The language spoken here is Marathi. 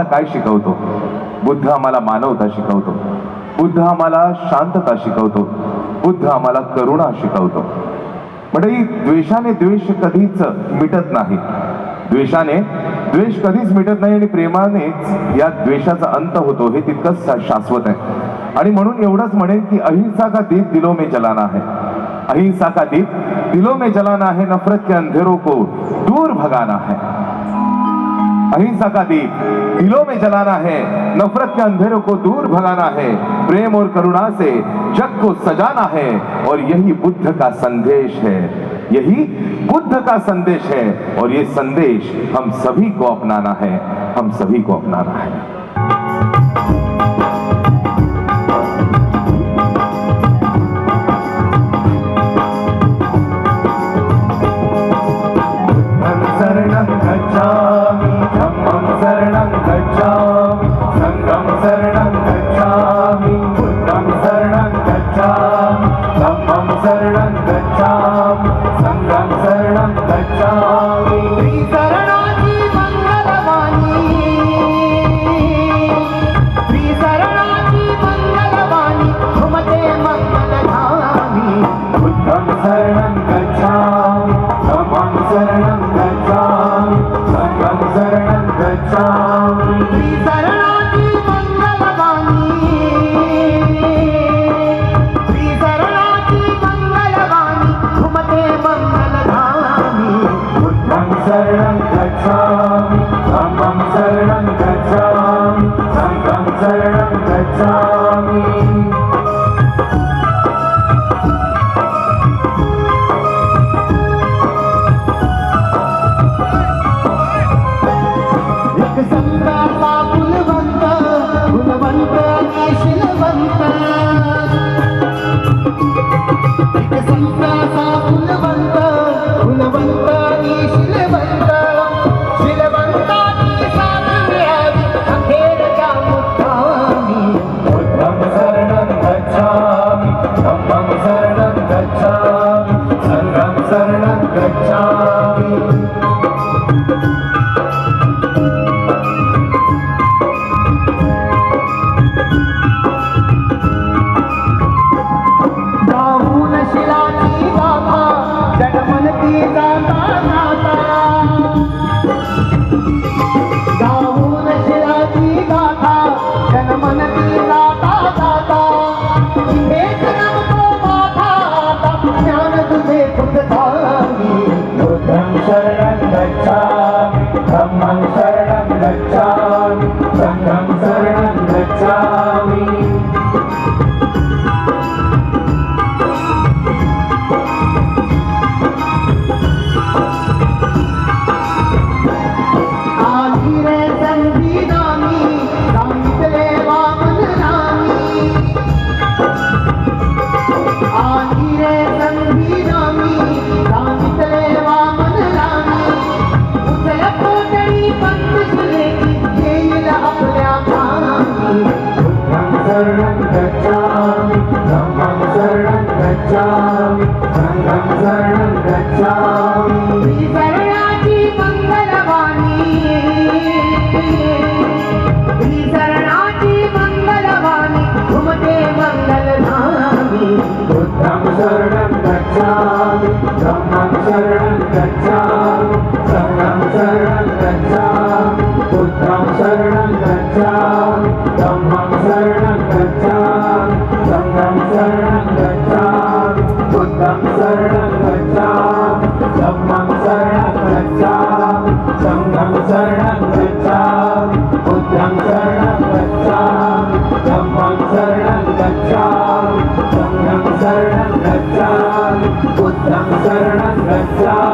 आम्हाला काय शिकवतो? बुद्ध आम्हाला मानवता शिकवतो, बुद्ध आम्हाला शांतता शिकवतो, बुद्ध आम्हाला करुणा शिकवतो. म्हणजे द्वेषाने द्वेष कधीच मिटत नाही, द्वेषाने द्वेष कधीच मिटत नाही आणि प्रेमानेच या द्वेषाचा अंत होतो, हे तितकंच शाश्वत आहे. आणि म्हणून एवढंच म्हणेन की अहिंसा का दीप दिलों में जलाना है, अहिंसा का दीप दिलों में जलाना है, नफरत के अंधेरों को दूर भगाना है. अहिंसा का दीप दिलों में जलाना है, नफरत के अंधेरों को दूर भगाना है, प्रेम और करुणा से जग को सजाना है. और यही बुद्ध का संदेश है, यही बुद्ध का संदेश है. और ये संदेश हम सभी को अपनाना है, हम सभी को अपनाना है. शरणं गच्छामि, धम्मं शरणं गच्छामि, संघं शरणं गच्छामि, बुद्धं शरणं गच्छामि, धम्मं शरणं गच्छामि, संघं शरणं गच्छामि. श्रीशरणाची मंगलवाणी, श्रीशरणाची मंगलवाणी, घुमते मंगलधामी. बुद्धं शरणं गच्छामि, धम्मं शरणं गच्छामि, संघं शरणं गच्छामि. श्रीशरणाची मंगलवाणी, श्रीशरणाची मंगलवाणी, घुमते मंगलधामी. बुद्धं शरणं गच्छामि, धम्मं शरणं गच्छामि, संघं शरणं गच्छामि. संताचा फुलवंत, गुणवंत आणि शीलवंत. एक संताचा फुलवंत, गुणवंत आणि शीलवंत. शीलवंताची साथ मिळावी अखेरच्या मुक्कामी. बुद्धं शरणं गच्छामि, धम्मं शरणं गच्छामि, संघं शरणं गच्छामि. गाऊन शिलाची गाथा, जडमनती जाता जाता. गाऊन शिलाची गाथा, जडमनती जाता जाता. हेच नमतो माथा आता, ज्ञान तुझे खुदधामी. बुद्धं शरणं गच्छामि, धम्मं शरणं गच्छामि, संघं शरणं गच्छामि. आली रे संविधानी, सांगितले वामन रामी. आली रे संविधानी, सांगितले वामन रामी. उचल कोटडी पंचशिलेची, येईल आपल्या कामी. बुद्धं शरणं गच्छामि, धम्मं शरणं गच्छामि, संघं शरणं गच्छामि. श्रीशरणाची मंगलवाणी, श्रीशरणाची मंगलवाणी, घुमते मंगलधामी. बुद्धं शरणं गच्छामि, धम्मं शरणं गच्छामि, संघं शरणं गच्छामि. बुद्धं शरणं गच्छामि, धम्मं शरणं गच्छामि, संघं शरणं गच्छामि. बुद्धं शरणं गच्छामि, धम्मं शरणं गच्छामि, संघं शरणं गच्छामि. बुद्धं शरणं गच्छामि, धम्मं शरणं गच्छामि, संघं शरणं गच्छामि. बुद्धं शरणं गच्छामि.